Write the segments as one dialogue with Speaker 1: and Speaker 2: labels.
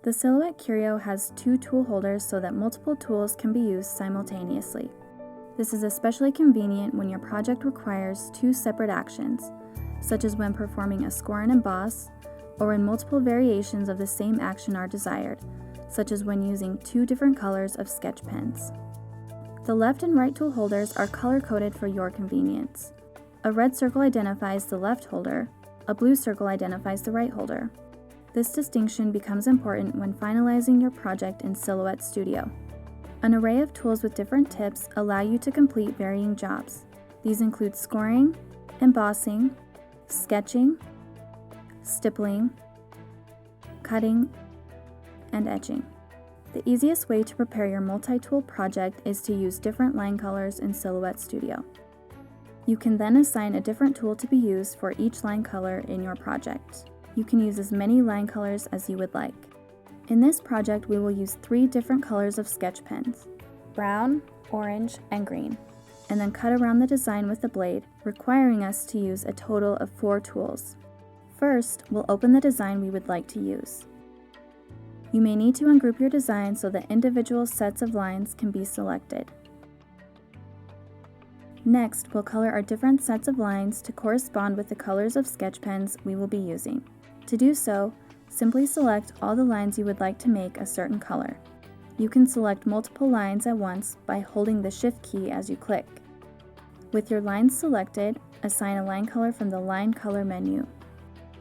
Speaker 1: The Silhouette Curio has 2 tool holders so that multiple tools can be used simultaneously. This is especially convenient when your project requires 2 separate actions, such as when performing a score and emboss, or when multiple variations of the same action are desired, such as when using 2 different colors of sketch pens. The left and right tool holders are color-coded for your convenience. A red circle identifies the left holder, a blue circle identifies the right holder. This distinction becomes important when finalizing your project in Silhouette Studio. An array of tools with different tips allow you to complete varying jobs. These include scoring, embossing, sketching, stippling, cutting, and etching. The easiest way to prepare your multi-tool project is to use different line colors in Silhouette Studio. You can then assign a different tool to be used for each line color in your project. You can use as many line colors as you would like. In this project, we will use 3 different colors of sketch pens: brown, orange, and green, and then cut around the design with the blade, requiring us to use a total of 4 tools. First, we'll open the design we would like to use. You may need to ungroup your design so that individual sets of lines can be selected. Next, we'll color our different sets of lines to correspond with the colors of sketch pens we will be using. To do so, simply select all the lines you would like to make a certain color. You can select multiple lines at once by holding the Shift key as you click. With your lines selected, assign a line color from the Line Color menu.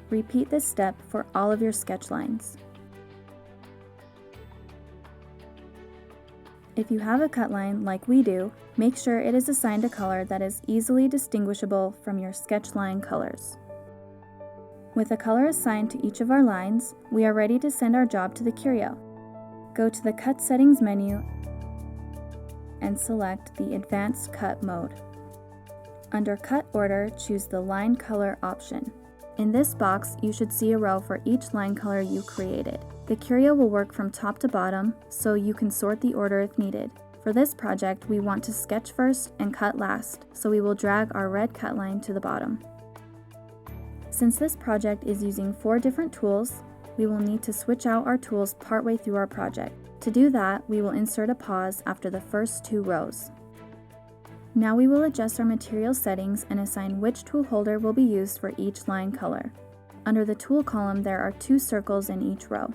Speaker 1: Repeat this step for all of your sketch lines. If you have a cut line like we do, make sure it is assigned a color that is easily distinguishable from your sketch line colors. With a color assigned to each of our lines, we are ready to send our job to the Curio. Go to the Cut Settings menu and select the Advanced Cut mode. Under Cut Order, choose the Line Color option. In this box, you should see a row for each line color you created. The Curio will work from top to bottom, so you can sort the order if needed. For this project, we want to sketch first and cut last, so we will drag our red cut line to the bottom. Since this project is using 4 different tools, we will need to switch out our tools partway through our project. To do that, we will insert a pause after the first 2 rows. Now we will adjust our material settings and assign which tool holder will be used for each line color. Under the tool column, there are 2 circles in each row.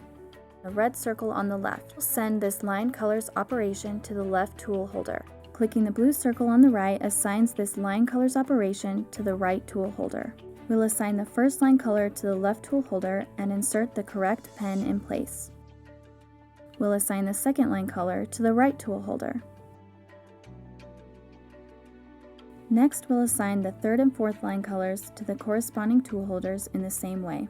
Speaker 1: The red circle on the left will send this line colors operation to the left tool holder. Clicking the blue circle on the right assigns this line colors operation to the right tool holder. We'll assign the first line color to the left tool holder and insert the correct pen in place. We'll assign the second line color to the right tool holder. Next, we'll assign the third and fourth line colors to the corresponding tool holders in the same way.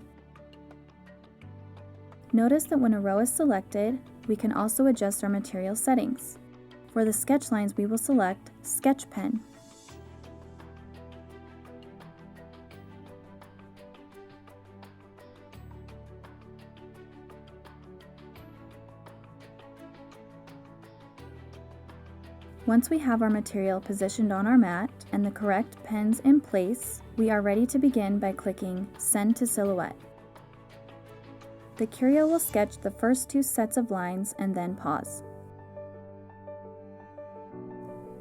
Speaker 1: Notice that when a row is selected, we can also adjust our material settings. For the sketch lines, we will select Sketch Pen. Once we have our material positioned on our mat and the correct pens in place, we are ready to begin by clicking Send to Silhouette. The Curio will sketch the first 2 sets of lines and then pause.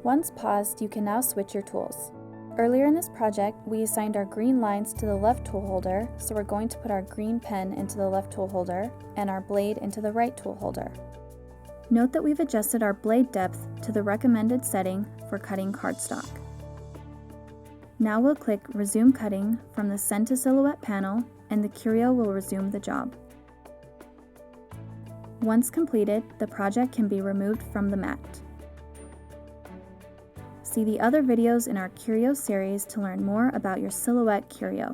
Speaker 1: Once paused, you can now switch your tools. Earlier in this project, we assigned our green lines to the left tool holder, so we're going to put our green pen into the left tool holder and our blade into the right tool holder. Note that we've adjusted our blade depth to the recommended setting for cutting cardstock. Now we'll click Resume Cutting from the Send to Silhouette panel, and the Curio will resume the job. Once completed, the project can be removed from the mat. See the other videos in our Curio series to learn more about your Silhouette Curio.